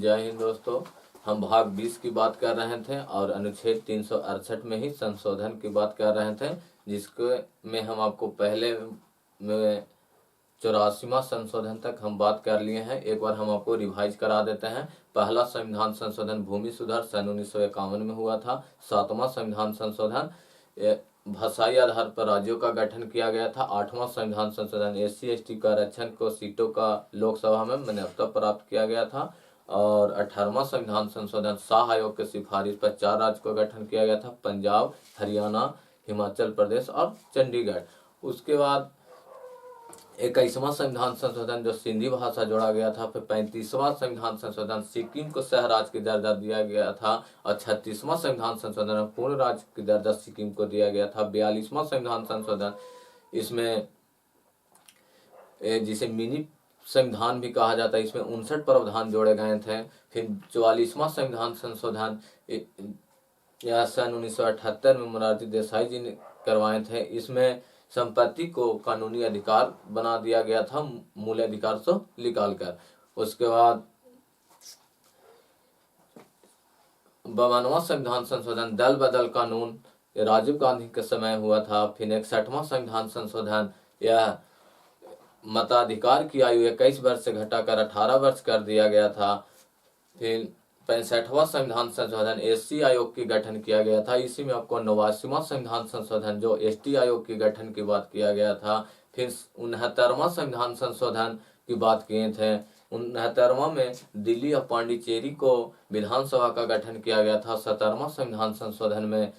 जय हिंद दोस्तों। हम भाग 20 की बात कर रहे थे और अनुच्छेद 368 में ही संशोधन की बात कर रहे थे, जिसके में हम आपको पहले में 84वां संशोधन तक हम बात कर लिए हैं। एक बार हम आपको रिवाइज करा देते हैं। पहला संविधान संशोधन भूमि सुधार सन 1951 में हुआ था। 7वां संविधान संशोधन भाषाई आधार पर राज्यों का गठन किया गया था। 8वां संविधान संशोधन SC/ST का आरक्षण को सीटों का लोकसभा में मान्यता प्राप्त किया गया था। और 18वां संविधान संशोधन शाह आयोग के सिफारिश पर 4 राज्य को गठन किया गया था: पंजाब, हरियाणा, हिमाचल प्रदेश और चंडीगढ़। उसके बाद 21वां संविधान संशोधन जो सिंधी भाषा जोड़ा गया था। फिर 35वां संविधान संशोधन सिक्किम को सह राज्य की दर्जा दिया गया था। और 36वां संविधान संशोधन पूर्ण राज्य की दर्जा सिक्किम को दिया गया था। 42वां संविधान संशोधन, इसमें जिसे मिनी संविधान भी कहा जाता है, इसमें 59 प्रावधान जोड़े गए थे। फिर 44वां संविधान संशोधन यह सन 1978 में मोरारजी देसाई जी ने करवाए थे। इसमें संपत्ति को कानूनी अधिकार बना दिया गया था, मूल अधिकार से निकाल कर। उसके बाद 52वां संविधान संशोधन दल बदल कानून राजीव गांधी के समय हुआ था। फिर 61वां संविधान संशोधन यह मताधिकार की आयु 21 वर्ष से घटाकर 18 वर्ष कर दिया गया था। फिर 65वां संविधान संशोधन SC आयोग की गठन किया गया था। इसी में आपको 89वां संविधान संशोधन जो ST आयोग की गठन की बात किया गया था। फिर 69वां संविधान संशोधन की बात किए थे। 69वां में दिल्ली और पांडिचेरी को विधानसभा का गठन किया गया था। 70वां संविधान संशोधन में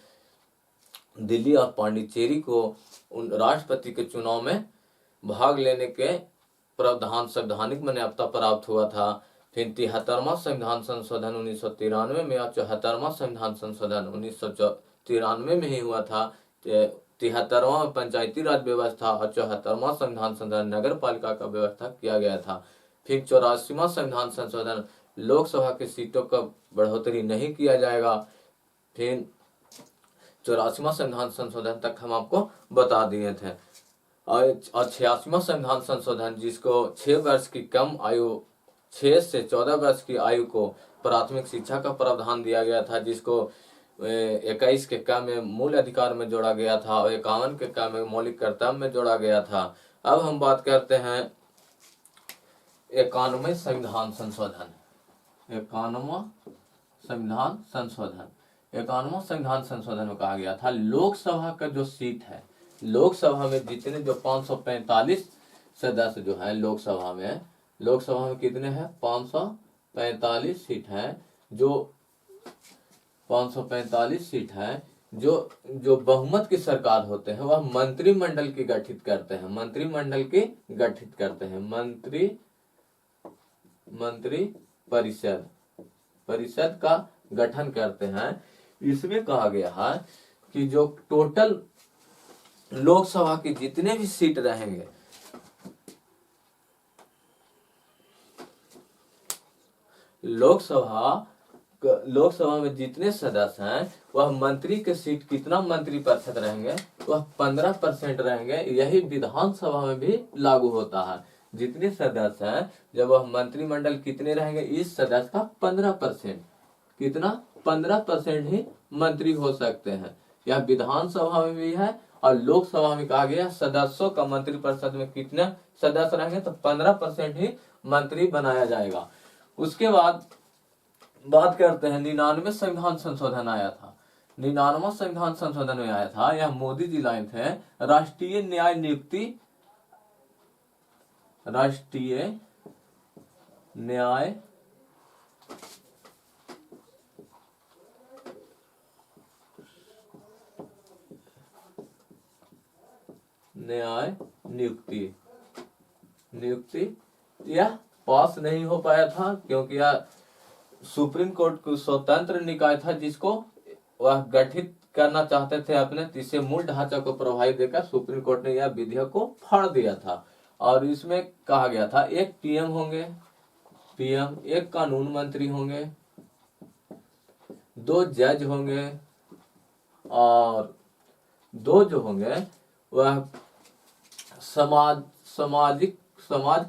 दिल्ली और पांडिचेरी को राष्ट्रपति के चुनाव में भाग लेने के प्रावधान संवैधानिक मान्यता प्राप्त हुआ था। फिर 73वां संविधान संशोधन 1993 में और 74वां संविधान संशोधन 1993 में ही हुआ था। 73वां में पंचायती राज व्यवस्था और 74वां संविधान संशोधन नगर पालिका का व्यवस्था किया गया था। फिर 84वां संविधान संशोधन लोकसभा की सीटों का बढ़ोतरी नहीं किया जाएगा। फिर 84वां संविधान संशोधन तक हम आपको बता दिए थे। और 86वां संविधान संशोधन जिसको 6 वर्ष की कम आयु 6 से 14 वर्ष की आयु को प्राथमिक शिक्षा का प्रावधान दिया गया था, जिसको 21 के कम में मूल अधिकार में जोड़ा गया था और 51 के कम में मौलिक कर्तव्य में जोड़ा गया था। अब हम बात करते हैं 91वें संविधान संशोधन। 91वां संविधान संशोधन 91वां संविधान संशोधन में कहा गया था लोकसभा का जो सीट है, लोकसभा में जितने जो 545 सदस्य जो है लोकसभा में कितने हैं? 545 सीट है। जो 545 सीट है जो बहुमत की सरकार होते हैं वह मंत्रिमंडल की गठित करते हैं। मंत्री परिषद का गठन करते हैं। इसमें कहा गया है कि जो टोटल लोकसभा की जितने भी सीट रहेंगे, लोकसभा में जितने सदस्य हैं वह मंत्री के सीट कितना मंत्री परिषद रहेंगे? वह 15% रहेंगे। यही विधानसभा में भी लागू होता है। जितने सदस्य हैं जब वह मंत्रिमंडल कितने रहेंगे? इस सदस्य का 15%, कितना 15% ही मंत्री हो सकते हैं। यह विधानसभा में भी है और लोकसभा में कहा गया सदस्यों का मंत्रिपरिषद में कितने सदस्य रहेंगे? तो 15% ही मंत्री बनाया जाएगा। उसके बाद बात करते हैं 99वें संविधान संशोधन आया था। 99वां संविधान संशोधन में आया था, यह मोदी जी लाए थे। राष्ट्रीय न्याय नियुक्ति यह पास नहीं हो पाया था, क्योंकि यह सुप्रीम कोर्ट को स्वतंत्र निकाय था जिसको वह गठित करना चाहते थे अपने, इसे मूल ढांचा को प्रभावी देकर सुप्रीम कोर्ट ने यह विधेयक को फाड़ दिया था। और इसमें कहा गया था एक PM होंगे, एक कानून मंत्री होंगे, 2 जज होंगे और 2 जो होंगे वह समाज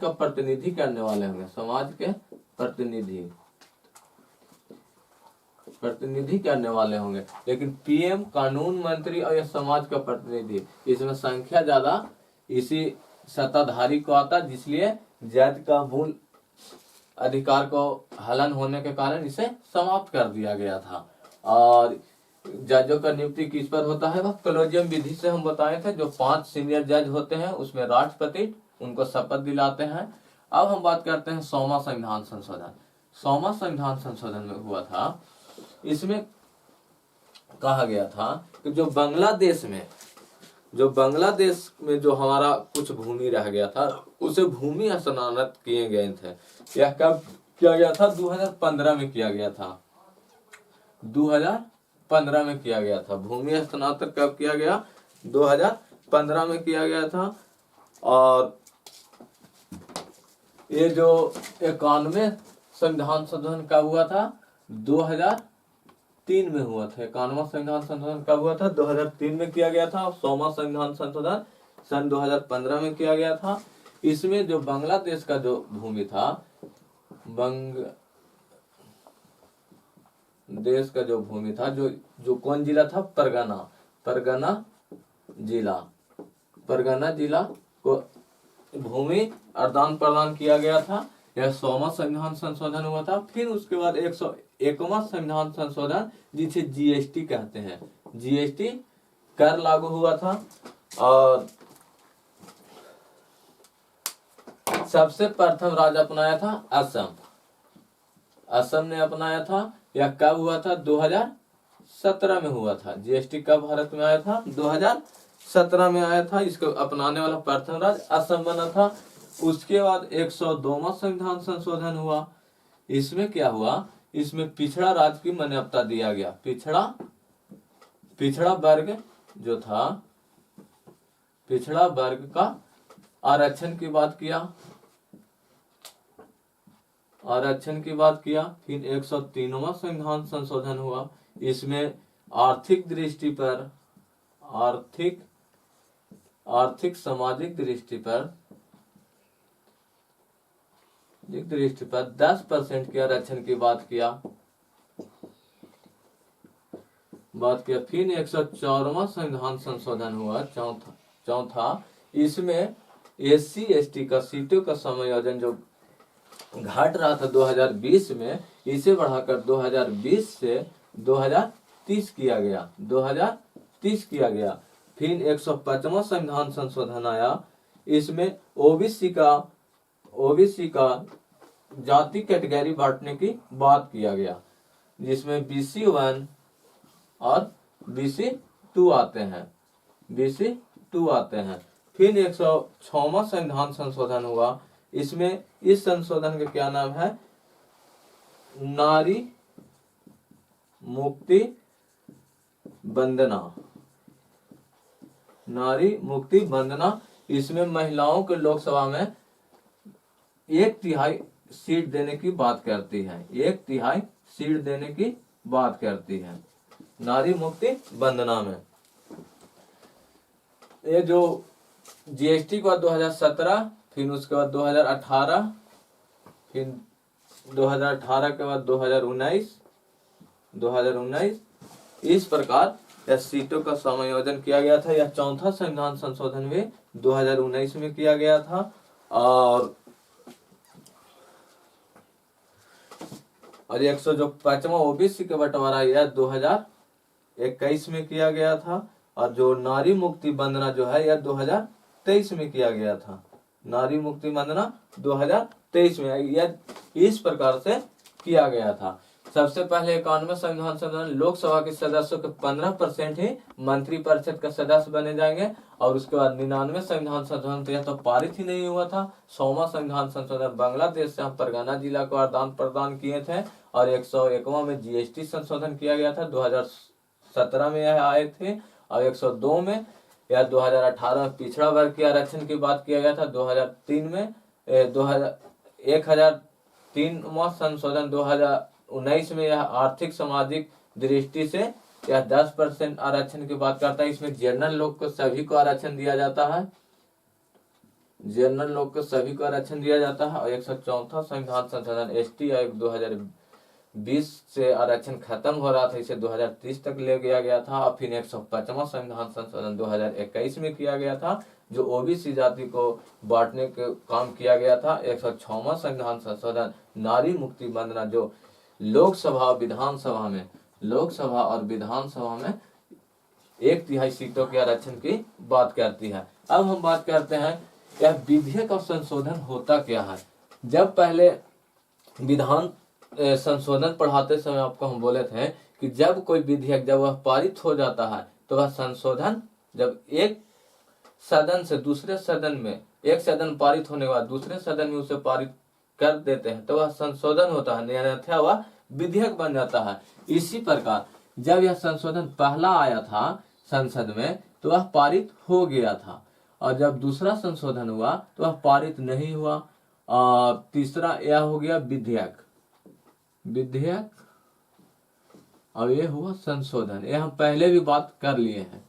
का प्रतिनिधि करने वाले होंगे, समाज के प्रतिनिधि। प्रतिनिधि करने वाले होंगे, लेकिन पीएम कानून मंत्री और यह समाज का प्रतिनिधि, इसमें संख्या ज्यादा इसी सत्ताधारी को आता, जिसलिए जज का मूल अधिकार को हलन होने के कारण इसे समाप्त कर दिया गया था। और जजों का नियुक्ति किस पर होता है, वह कॉलेजियम विधि से हम बताए थे। जो 5 सीनियर जज होते हैं उसमें राष्ट्रपति उनको शपथ दिलाते हैं। अब हम बात करते हैं 100वां संविधान संशोधन। 100वां संविधान संशोधन में हुआ था, इसमें कहा गया था कि जो बांग्लादेश में जो हमारा कुछ भूमि रह गया था उसे भूमि हस्तांतरित किए गए थे। यह कब किया गया था, 2015 में किया गया था। 2015 में किया गया था। भूमि हस्तांतरण कब किया गया, 2015 में किया गया था। और ये जो 91वें संविधान संशोधन कब हुआ था, 2003 में हुआ था। 91वां संविधान संशोधन कब हुआ था, 2003 में किया गया था। 100वां संविधान संशोधन सन 2015 में किया गया था। इसमें जो बांग्लादेश का जो भूमि था, देश का जो भूमि था, जो कौन जिला था, परगना जिला को भूमि आदान प्रदान किया गया था। यह 100वां संविधान संशोधन हुआ था। फिर उसके बाद 101वां संविधान संशोधन, जिसे जीएसटी कहते हैं, जीएसटी कर लागू हुआ था। और सबसे प्रथम राज्य अपनाया था असम ने अपनाया था। यह कब हुआ था, 2017 में हुआ था। जीएसटी कब भारत में आया था, 2017 में आया था। इसको अपनाने वाला प्रथम राज्य असम बना था। उसके बाद 102वां संविधान संशोधन हुआ। इसमें क्या हुआ, इसमें पिछड़ा राज्य की मान्यता दिया गया। पिछड़ा वर्ग जो था, पिछड़ा वर्ग का आरक्षण की बात किया। फिर 103वां संविधान संशोधन हुआ। इसमें आर्थिक दृष्टि पर, आर्थिक सामाजिक दृष्टि पर 10% के आरक्षण की बात किया। फिर 104वां संविधान संशोधन हुआ, चौथा। इसमें SC/ST का सीटों का समायोजन जो घट रहा था 2020 में, इसे बढ़ाकर 2020 से 2030 किया गया। फिर 105वां संविधान संशोधन आया। इसमें ओबीसी का जाति कैटेगरी बांटने की बात किया गया, जिसमें BC1 और BC2 आते हैं। फिर 106वां संविधान संशोधन हुआ। इसमें इस संशोधन का क्या नाम है, नारी मुक्ति वंदना। इसमें महिलाओं के लोकसभा में 1/3 सीट देने की बात करती है। 1/3 सीट देने की बात करती है नारी मुक्ति वंदना में। ये जो जीएसटी के बाद 2017, फिर उसके बाद 2018, फिर 2018 के बाद 2019, इस प्रकार यह सीटों का समायोजन किया गया था। यह चौथा संविधान संशोधन भी 2019 में किया गया था। और 105वां ओबीसी का बंटवारा यह 2021 में किया गया था। और जो नारी मुक्ति वंदना जो है, यह 2023 में किया गया था। नारी मुक्ति वंदना 2023 में, यह इस प्रकार से किया गया था। सबसे पहले 91 संविधान संशोधन, लोकसभा के सदस्यों के 15% ही मंत्री परिषद का सदस्य बने जाएंगे। और उसके बाद 99 संविधान संशोधन, तो यह तो पारित ही नहीं हुआ था। 100वां संविधान संशोधन, बांग्लादेश से हम परगना जिला को आदान प्रदान किए थे। और 101वां में जीएसटी संशोधन किया गया था, 2017 में यह आए थे। और 102 में या 2018 में पिछड़ा वर्ग के आरक्षण की बात किया गया था। 2003 में 1003वां संशोधन 2019 में यह आर्थिक सामाजिक दृष्टि से यह 10% आरक्षण की बात करता है। इसमें जनरल लोग को सभी को आरक्षण दिया जाता है। और 104वां संविधान संशोधन ST आयोग 20 से आरक्षण खत्म हो रहा था, इसे 2030 तक ले गया गया था। और फिर 105वां संविधान संशोधन 2021 में किया गया था, जो ओबीसी जाति को बांटने के काम किया गया था। 106वां संविधान संशोधन नारी मुक्ति वंदना, जो लोकसभा और विधानसभा में 1/3 सीटों के आरक्षण की बात करती है। अब हम बात करते हैं यह विधेयक और संशोधन होता क्या है। जब पहले विधान संशोधन पढ़ाते समय आपको हम बोले थे कि जब कोई विधेयक जब वह पारित हो जाता है तो वह संशोधन, जब एक सदन से दूसरे सदन में, एक सदन पारित होने के बाद दूसरे सदन में उसे पारित कर देते हैं तो वह संशोधन होता है, अन्यथा वह विधेयक बन जाता है। इसी प्रकार जब यह संशोधन पहला आया था संसद में तो वह पारित हो गया था, और जब दूसरा संशोधन हुआ तो वह पारित नहीं हुआ। और तीसरा यह हो गया विधेयक, और ये हुआ संशोधन। यह हम पहले भी बात कर लिए हैं।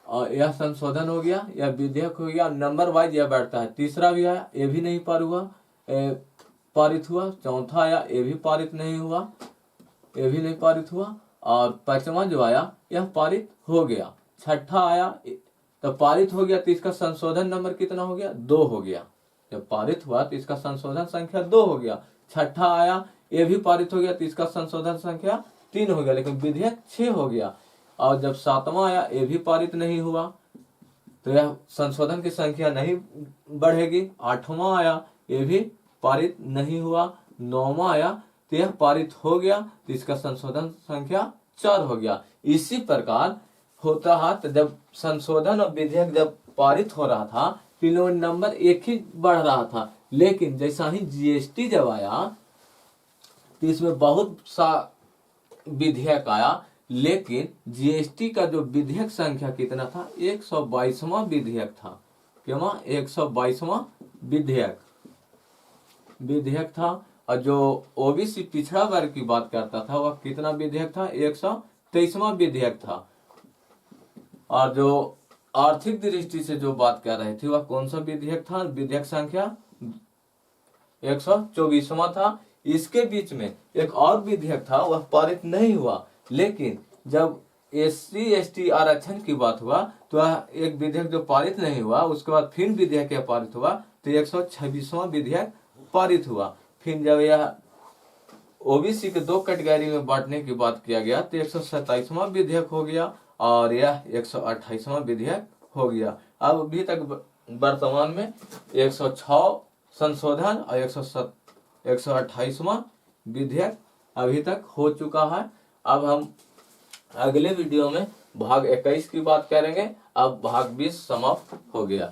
और यह संशोधन हो गया, यह विधेयक हो गया, नंबर वाइज यह बैठता है। तीसरा भी आया, ये भी नहीं पारित हुआ। चौथा आया, ये भी पारित नहीं हुआ, ये भी नहीं पारित हुआ। और पांचवा जो आया यह पारित हो गया। छठा आया तो पारित हो गया, तो इसका संशोधन नंबर कितना हो गया? 2 हो गया। जब पारित हुआ तो इसका संशोधन संख्या 2 हो गया। छठा आया, ये भी पारित हो गया, तो इसका संशोधन संख्या 3 हो गया, लेकिन विधेयक 6 हो गया। और जब 7वां आया, ये भी पारित नहीं हुआ, तो यह संशोधन की संख्या नहीं बढ़ेगी। 8वां आया, ये भी पारित नहीं हुआ। 9वां आया तो यह पारित हो गया, तो इसका संशोधन संख्या 4 हो गया। इसी प्रकार होता है। तो जब संशोधन और विधेयक जब पारित हो रहा था तो नंबर एक ही बढ़ रहा था, लेकिन जैसा ही जीएसटी जब आया तो इसमें बहुत सा विधेयक आया, लेकिन जीएसटी का जो विधेयक संख्या कितना था? 122वां विधेयक था। क्यों? 122वां विधेयक था। और जो ओबीसी पिछड़ा वर्ग की बात करता था वह कितना विधेयक था? 123वां विधेयक था। और जो आर्थिक दृष्टि से जो बात कर रही थी वह कौन सा विधेयक था? विधेयक संख्या 124वां था। इसके बीच में एक और विधेयक था, वह पारित नहीं हुआ, लेकिन जब SC ST आरक्षण की बात हुआ तो एक विधेयक जो पारित नहीं हुआ, उसके बाद फिर विधेयक पारित हुआ, तो 126वां विधेयक पारित हुआ। फिर जब यह ओबीसी के 2 कैटेगरी में बांटने की बात किया गया तो 127वां विधेयक हो गया, और यह 128वां विधेयक हो गया। अब अभी तक वर्तमान में 106 संशोधन और 128वां विधेयक अभी तक हो चुका है। अब हम अगले वीडियो में भाग 21 की बात करेंगे। अब भाग 20 समाप्त हो गया।